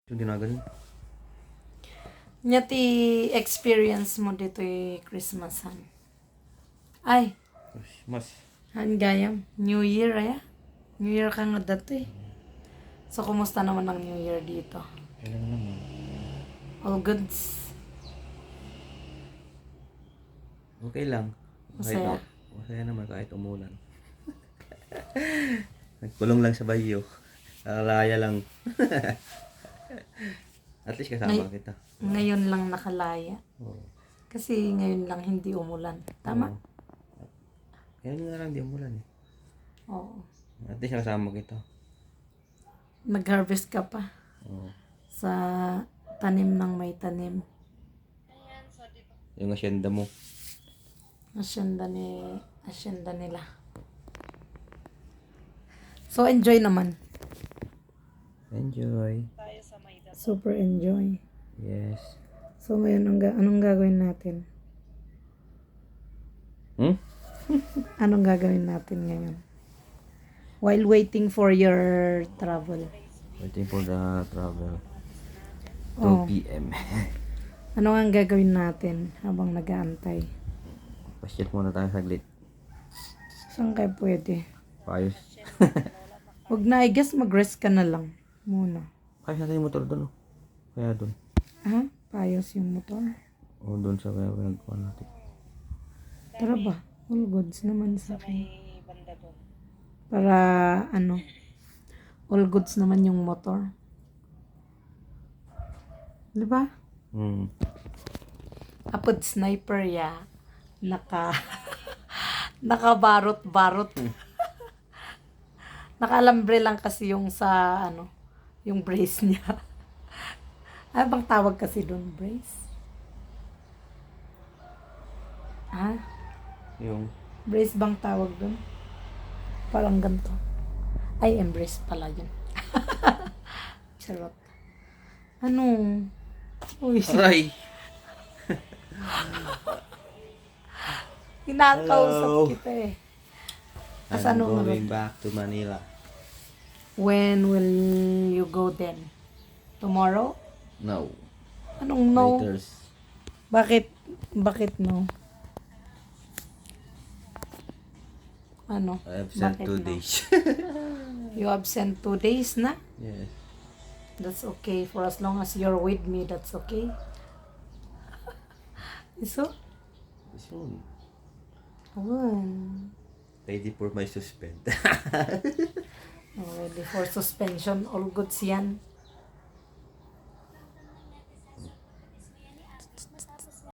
Yung ginagaling. Nya ti experience mo dito Christmasan. Ay, Mas. han gayam. New Year ay. New Year ka nga dato eh. So, kumusta naman ang New Year dito? Kailan naman. All goods. Okay lang. Masaya. Masaya naman kahit umulan. Nagkulong lang sa bayo. Alaya lang. At least kasama kita. Ngayon lang nakalaya. Oo. Kasi ngayon lang hindi umulan. Tama? Oo. Kaya nga lang di umulan eh. Oo. At least kasama kita. Nag-harvest ka pa Oo. sa tanim ng may tanim. Yung asyenda mo. Asyenda nila. So, enjoy naman. Enjoy. Super enjoy. Yes. So, ngayon, anong gagawin natin? Anong gagawin natin ngayon? While waiting for your travel. Waiting for the travel. 2 Oh. p.m. Ano ang gagawin natin habang nag-aantay? Pasyal muna tayo saglit. Saan kayo pwede? Payos. Huwag na, I guess mag-rest ka na lang muna. Payos natin yung motor doon. Oh. Kaya doon. Ha? Payos yung motor. O doon sa kaya pinagkuhan natin. Tara ba? All goods naman sa akin. Para all goods naman yung motor. Di ba? Apod sniper ya. Nakabarot-barot. Nakalambre lang kasi yung sa yung brace niya. Ano bang tawag kasi doon, brace? Ha? Yung Brace bang tawag doon? Parang ganito. Ay, embrace pala yun. Charot. Ano? Uy, aray! kinakausap Hello. kita eh. I'm Ano going back to Manila. When will you go then? Tomorrow? No. Anong no? Later. Bakit? Bakit no? Ano? I have sent Bakit 2 no? days. You absent 2 days na? Yes. That's okay. For as long as you're with me, that's okay. So? Soon. Ready for my suspend. Ready for suspension. All goods yan.